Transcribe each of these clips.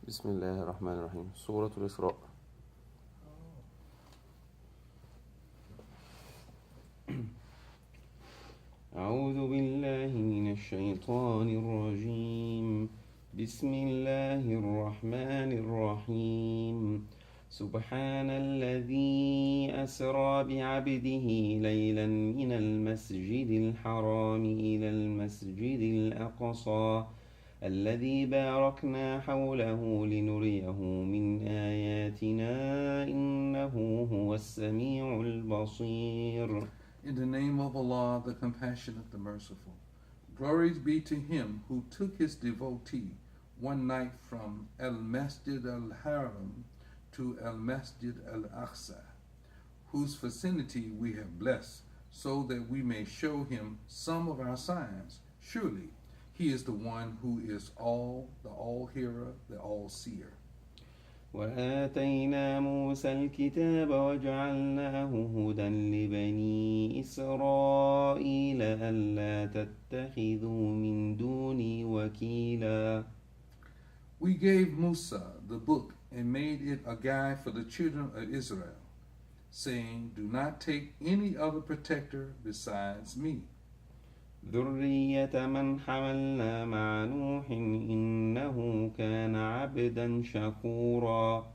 بسم الله الرحمن الرحيم. سورة الإسراء. أعوذ بالله من الشيطان الرجيم. بسم الله الرحمن الرحيم. سبحان الذي أسرى بعبده ليلا من المسجد الحرام إلى المسجد الأقصى الذي باركنا حوله لنريه من آياتنا إنه هو السميع البصير. In the name of Allah, the Compassionate, the Merciful. Glory be to Him who took His devotee one night from Al-Masjid Al-Haram to Al-Masjid Al-Aqsa, whose vicinity we have blessed, so that we may show Him some of our signs. Surely, He is the one who is the all-hearer, the all-seer. وآتينا موسى الكتاب وجعلناه هدى لبني إسرائيل ألا تتخذوا من دوني وكيلا. We gave Musa the book and made it a guide for the children of Israel, saying, do not take any other protector besides me. ذرية من حملنا مع نوح إنه كان عبدا شكورا.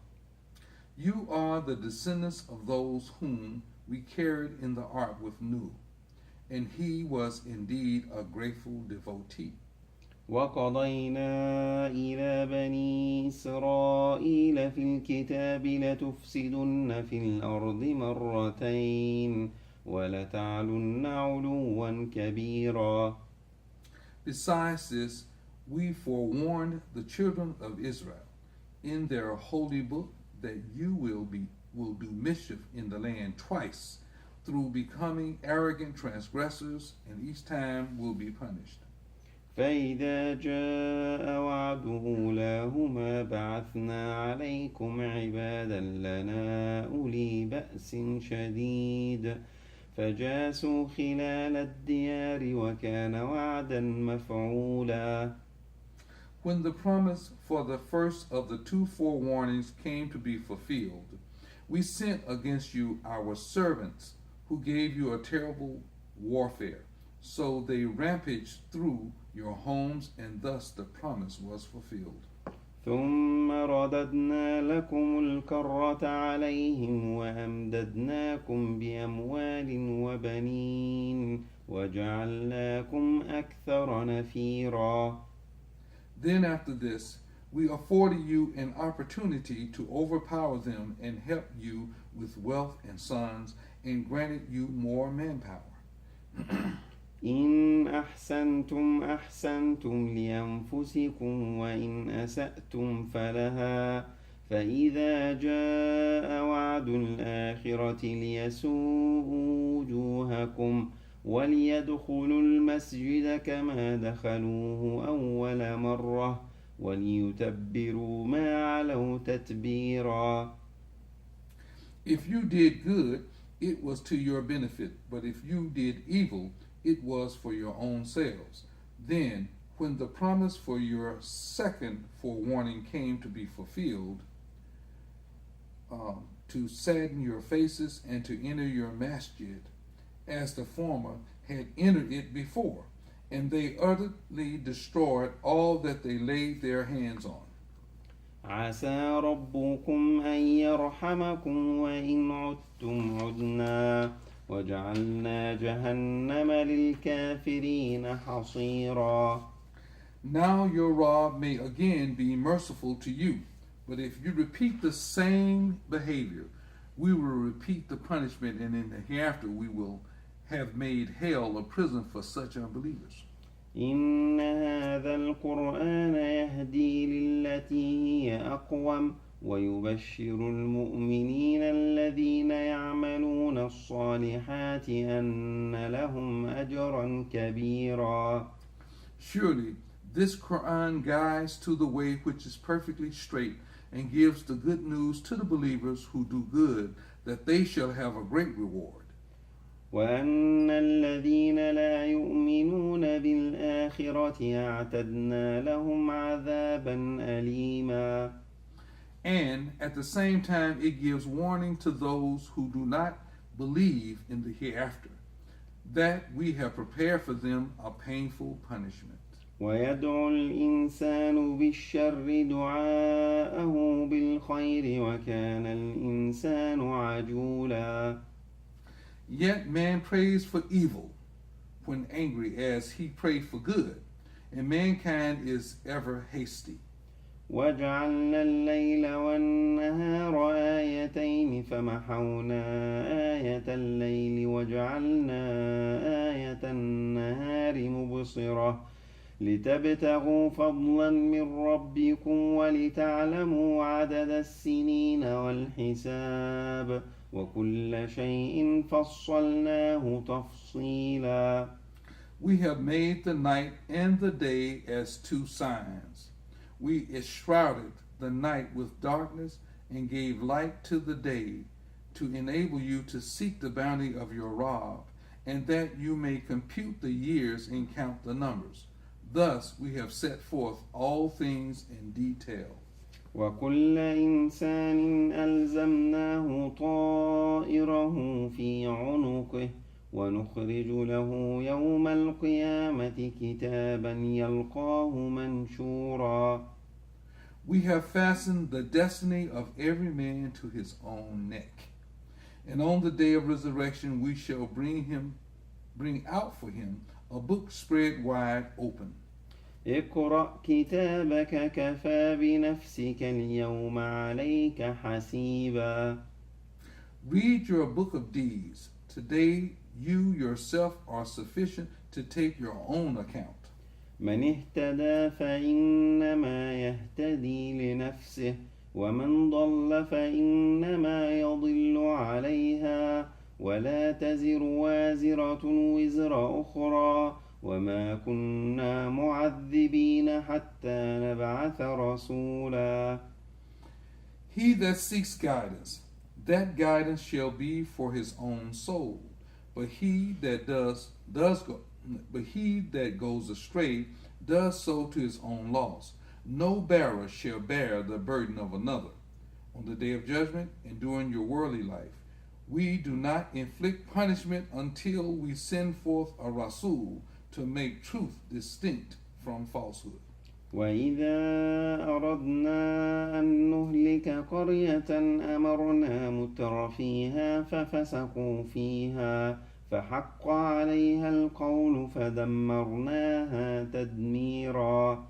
You are the descendants of those whom we carried in the ark with Nuh, and he was indeed a grateful devotee. وقضينا إلى بني إسرائيل في الكتاب لتفسدن في الأرض مرتين ولتعلن علوا كبيرا. Besides this, we forewarned the children of Israel in their holy book that you will do mischief in the land twice through becoming arrogant transgressors, and each time will be punished. فإذا جاء وعد أولاهما بعثنا عليكم عبادا لنا أولي بأس شديد فجاسوا خلال الديار وكان وعدا مفعولا. When the promise for the first of the two forewarnings came to be fulfilled, we sent against you our servants who gave you a terrible warfare. So they rampaged through your homes, and thus the promise was fulfilled. ثم رددنا لكم الكرة عليهم وأمددناكم بأموال وبنين وجعلناكم أكثر نفيرا. Then after this, we afforded you an opportunity to overpower them and help you with wealth and sons, and granted you more manpower. إن أحسنتم أحسنتم لأنفسكم وإن أسأتم فلها فإذا جاء وعد الآخرة ليسوءوا وجوهكم وليدخلوا المسجد كما دخلوه أول مرة وليتبروا ما علوا تتبيرا. If you did good, it was to your benefit, but if you did evil, it was for your own selves. Then, when the promise for your second forewarning came to be fulfilled, to sadden your faces and to enter your masjid, as the former had entered it before, and they utterly destroyed all that they laid their hands on. عسى ربكم أن يرحمكم وإن عدتم عدنا وجعلنا جهنم للكافرين حصيرا. Now your Rabb may again be merciful to you, but if you repeat the same behavior, we will repeat the punishment, and in the hereafter we will have made hell a prison for such unbelievers. إن هذا القرآن يهدي للتي هي أقوم ويبشر المؤمنين الذين يعملون الصالحات أن لهم أجرا كبيرا. Surely this Quran guides to the way which is perfectly straight and gives the good news to the believers who do good, that they shall have a great reward. وأن الذين لا يؤمنون بالآخرة أعتدنا لهم عذابا أليما. And at the same time, it gives warning to those who do not believe in the hereafter, that we have prepared for them a painful punishment. ويدعو الإنسان بالشر دعاءه بالخير وكان الإنسان عجولا. Yet man prays for evil when angry as he prayed for good, and mankind is ever hasty. وجعلنا الليل والنهار آيتين فمحونا آية الليل وجعلنا آية النهار مبصرة لتبتغوا فضلا من ربكم ولتعلموا عدد السنين والحساب وكل شيء فصلناه تفصيلا. We have made the night and the day as two signs. We enshrouded the night with darkness and gave light to the day to enable you to seek the bounty of your Rabb, and that you may compute the years and count the numbers. Thus we have set forth all things in detail. وكل إنسان ألزمناه طائره في عنقه ونخرج له يوم القيامة كتابا يلقاه منشورا. We have fastened the destiny of every man to his own neck, and on the day of resurrection we shall bring out for him a book spread wide open. اقرأ كتابك كفى بنفسك اليوم عليك حسيبا. Read your book of deeds. Today you yourself are sufficient to take your own account. من اهتدى فإنما يهتدي لنفسه ومن ضل فإنما يضل عليها ولا تزر وازرة وزر أخرى وما كنا معذبين حتى نبعث رسولا. He that seeks guidance, that guidance shall be for his own soul. But he that goes astray does so to his own loss. No bearer shall bear the burden of another. On the day of judgment and during your worldly life, we do not inflict punishment until we send forth a Rasul to make truth distinct from falsehood. وإذا أردنا أن نهلك قرية أمرنا متر فيها ففسقوا فيها فحق عليها القول فدمرناها تدميرا.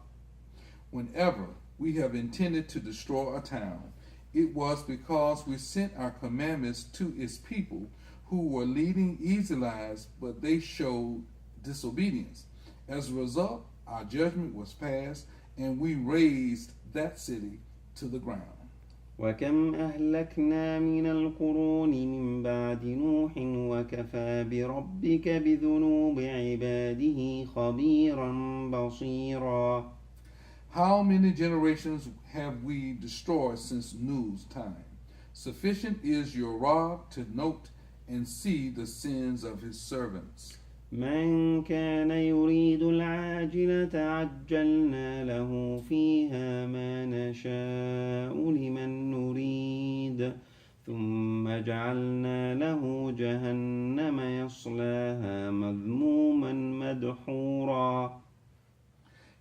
Whenever we have intended to destroy a town, it was because we sent our commandments to its people who were leading easy lives, but they showed disobedience. As a result, our judgment was passed, and we razed that city to the ground. وكم أهلكنا من القرون من بعد نوح وكفى بربك بذنوب عباده خبيرا بصيرا. How many generations have we destroyed since Nuh's time? Sufficient is your Rabb to note and see the sins of his servants. من كان يريد العاجلة عجلنا له فيها ما نشاء لمن نريد ثم جعلنا له جهنم يصلاها مذموما مدحورا.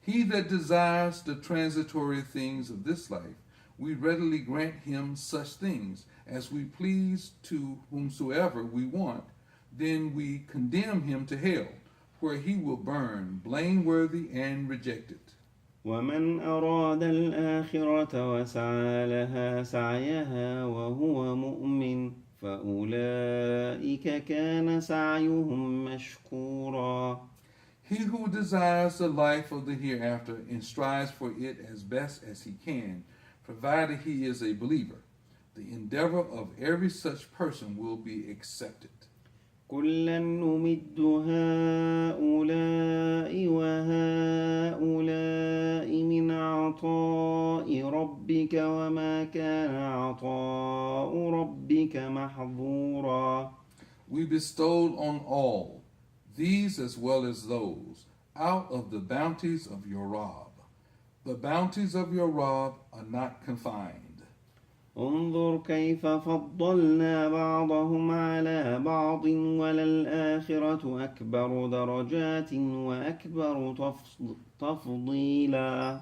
He that desires the transitory things of this life, we readily grant him such things as we please to whomsoever we want. Then we condemn him to hell, where he will burn, blameworthy and rejected. ومن أراد الآخرة وسعى لها سعيها وهو مؤمن فأولئك كان سعيهم مشكورا. He who desires the life of the hereafter and strives for it as best as he can, provided he is a believer, the endeavor of every such person will be accepted. كلا نمد هؤلاء وهؤلاء من عطاء ربك وما كان عطاء ربك محظورا. we bestowed on all, these as well as those, out of the bounties of your Rabb. The bounties of your Rabb are not confined. انظر كيف فضلنا بعضهم على بعض وللآخرة أكبر درجات وأكبر تفضيلا.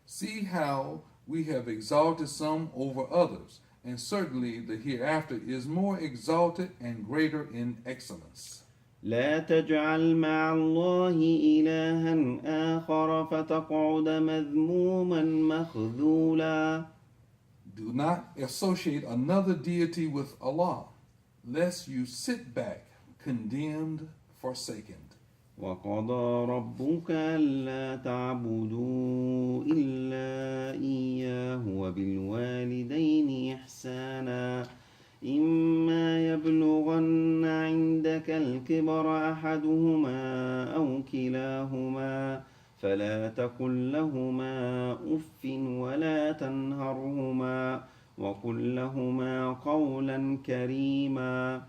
See how we have exalted some over others, and certainly the hereafter is more exalted and greater in excellence. لا تجعل مع الله إلها آخر فتقعد مذموما مخذولا. Do not associate another deity with Allah, lest you sit back condemned, forsaken. وقضى ربك ألا تعبدوا إلا إياه وبالوالدين إحسانا إما يبلغن عندك الكبر أحدهما أو كلاهما فلا تقل لهما أف ولا تنهرهما وقل لهما قولا كريما.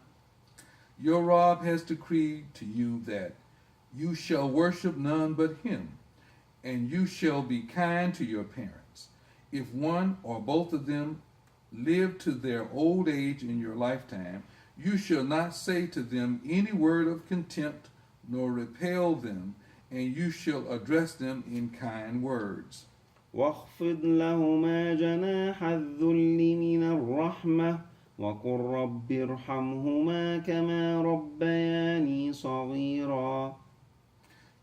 Your Rabb has decreed to you that you shall worship none but him, and you shall be kind to your parents. If one or both of them live to their old age in your lifetime, you shall not say to them any word of contempt, nor repel them, and you shall address them in kind words. واخفض لهما جناح الذل من الرحمة وقل رب ارحمهما كما ربياني صغيرا.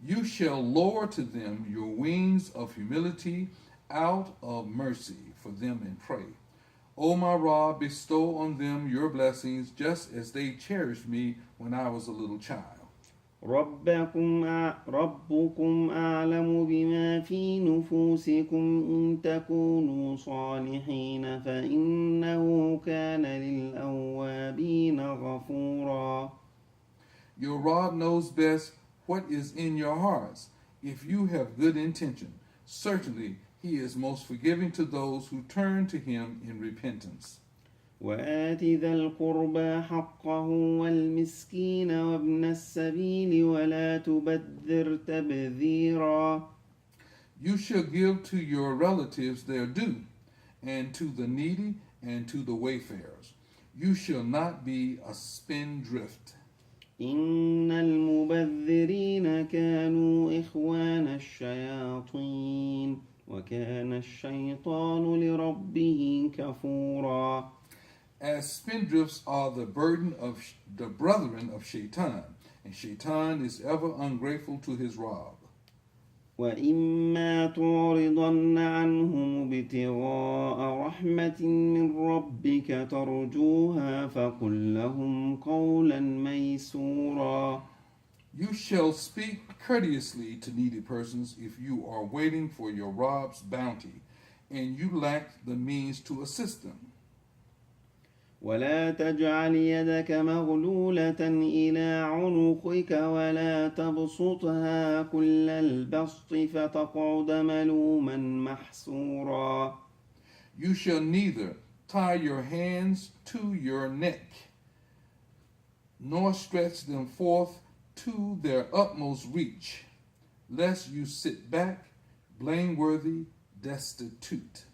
You shall lower to them your wings of humility out of mercy for them and pray. O my Rabb, bestow on them your blessings just as they cherished me when I was a little child. ربكم أعلم بما في نفوسكم إن تكونوا صالحين فإنه كان للأوابين غفورا. Your Rabb knows best what is in your hearts. If you have good intention, certainly he is most forgiving to those who turn to him in repentance. وآت ذا القربى حقه والمسكين وابن السبيل ولا تبذر تبذيرا. You shall give to your relatives their due, and to the needy and to the wayfarers. You shall not be a spendthrift. إن المبذرين كانوا إخوان الشياطين وكان الشيطان لربه كفورا. As spendthrifts are the burden of the brethren of Shaitan, and Shaitan is ever ungrateful to his Rabb. وإما تعرضن عنهم ابتغاء رحمة من ربك ترجوها فقل لهم قولا ميسورا. You shall speak courteously to needy persons if you are waiting for your Rabb's bounty, and you lack the means to assist them. ولا تجعل يدك مغلولة إلى عنقك ولا تبسطها كل البسط فتقعد ملوما محسورا. You shall neither tie your hands to your neck, nor stretch them forth to their utmost reach, lest you sit back, blameworthy, destitute.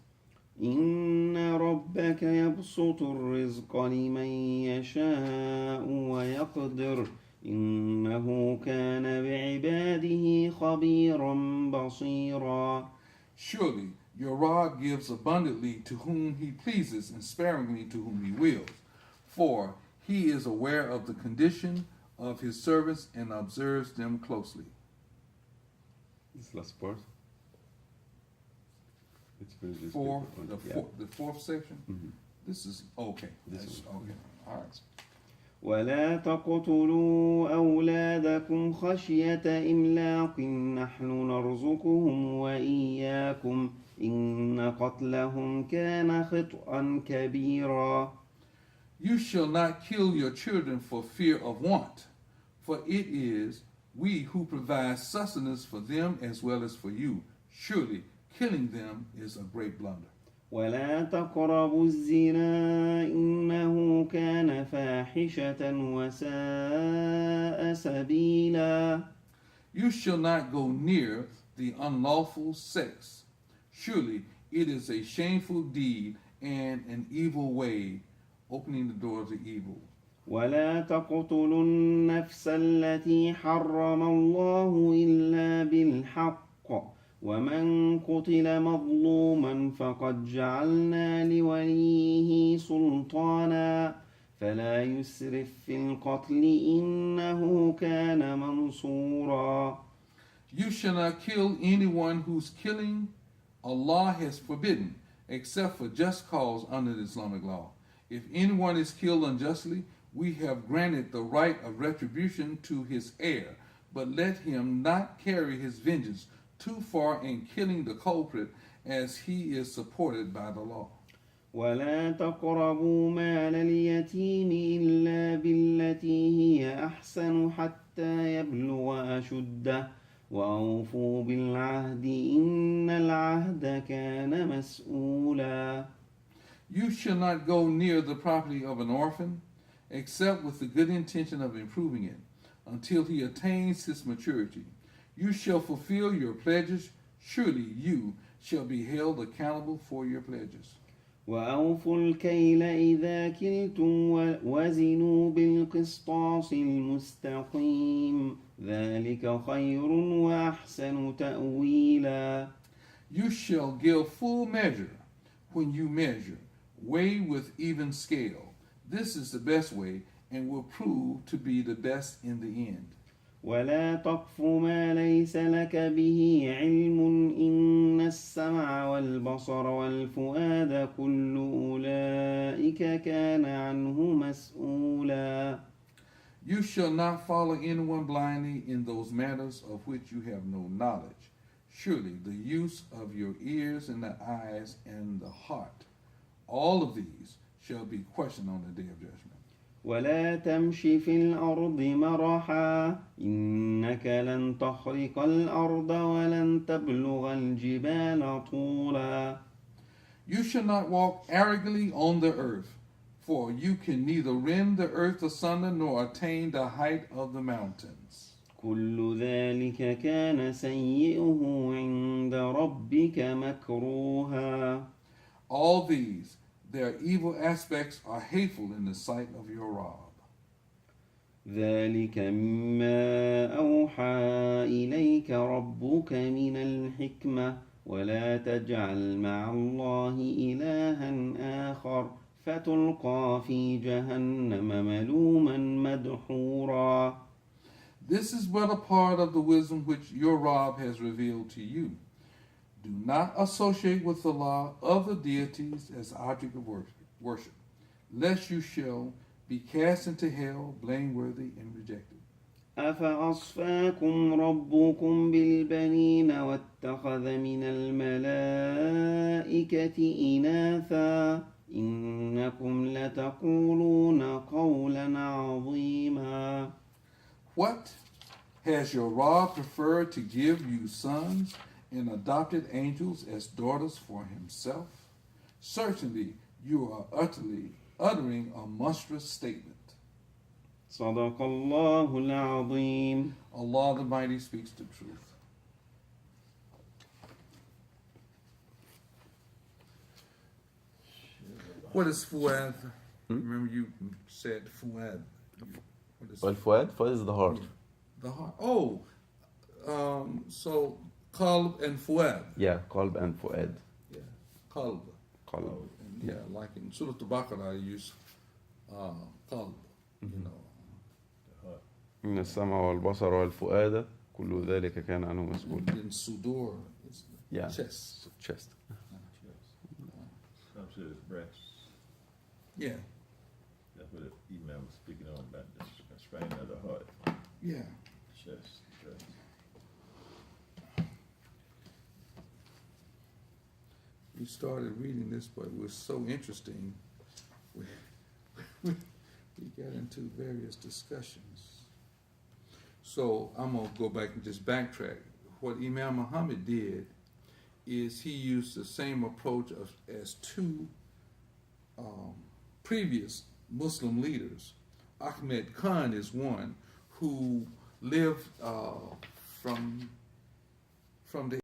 إن ربك يبسط الرزق لمن يشاء ويقدر إنه كان بعباده خبيرا بصيرا. Surely your Rabb gives abundantly to whom he pleases and sparingly to whom he wills, for he is aware of the condition of his servants and observes them closely. This last part. The fourth section. Mm-hmm. This is okay. This That's one. okay. All right. ولا تقتلوا أولادكم خشية إملاق نحن نرزقهم وإياكم إن قتلهم كان خطأ كبيرا. You shall not kill your children for fear of want, for it is we who provide sustenance for them as well as for you. Surely killing them is a great blunder. ولا تقربوا الزنا إنه كان فاحشة وساء سبيلا. You shall not go near the unlawful sex. Surely it is a shameful deed and an evil way, opening the door to evil. ولا تقتلوا النفس التي حرم الله إلا بالحق ومن قتل مظلوما فقد جعلنا لوليه سلطانا فلا يسرف في القتل إنه كان منصورا. You shall not kill anyone whose killing Allah has forbidden, except for just cause under the Islamic law. If anyone is killed unjustly, we have granted the right of retribution to his heir, but let him not carry his vengeance too far in killing the culprit, as he is supported by the law. ولا تقربوا مال اليتيم إلا بالتي هي أحسن حتى يبلغ أشده وأوفوا بالعهد إن العهد كان مسؤولا. You shall not go near the property of an orphan, except with the good intention of improving it, until he attains his maturity. You shall fulfill your pledges. Surely you shall be held accountable for your pledges. وأوفوا الكيل إذا كلتم وزنوا بالقسطاس المستقيم ذلك خير وأحسن تأويلا. You shall give full measure when you measure. Weigh with even scale. This is the best way and will prove to be the best in the end. ولا تقف ما ليس لك به علم إن السمع والبصر والفؤاد كل أولئك كان عنه مسؤولا. You shall not follow anyone blindly in those matters of which you have no knowledge. Surely the use of your ears and the eyes and the heart, all of these shall be questioned on the day of judgment. ولا تمش في الأرض مرحا إنك لن تخرق الأرض ولن تبلغ الجبال طولا. You shall not walk arrogantly on the earth, for you can neither rend the earth asunder nor attain the height of the mountains. كل ذلك كان سيئه عند ربك مكروها. All these, their evil aspects, are hateful in the sight of your Rabb. ذلك مما أوحى إليك ربك من الحكمة ولا تجعل مع الله إلها آخر فتلقى في جهنم ملوما مدحورا. This is but a part of the wisdom which your Rabb has revealed to you. Do not associate with Allah other deities as object of worship, lest you shall be cast into hell blameworthy and rejected. أفأصفاكم ربكم بالبنين واتخذ من الملائكة إناثا إنكم لتقولون قولا عظيما. What? Has your Rabb preferred to give you sons and adopted angels as daughters for himself? Certainly you are uttering a monstrous statement. صدق الله العظيم. Allah the Mighty speaks the truth. What is fuad? Remember you said fuad. What is والفؤاد is the heart. the heart? Oh, so qalb and fuad. Yeah, qalb and fuad. Yeah, qalb. Qalb. Yeah, like in Surat Al-Baqarah, you use qalb. You know. إن السمع والبصر والفؤاد كل ذلك كان عنه مسؤول. In sudur, it's Yeah. chest. Chest. Some said it's breasts. Yeah, That's what the Imam was speaking on about the straining of the heart, yeah. chest, breast. We started reading this, but it was so interesting. We got into various discussions. So I'm going to go back and just backtrack. What Imam Muhammad did is he used the same approach as two previous Muslim leaders. Ahmed Khan is one who lived from the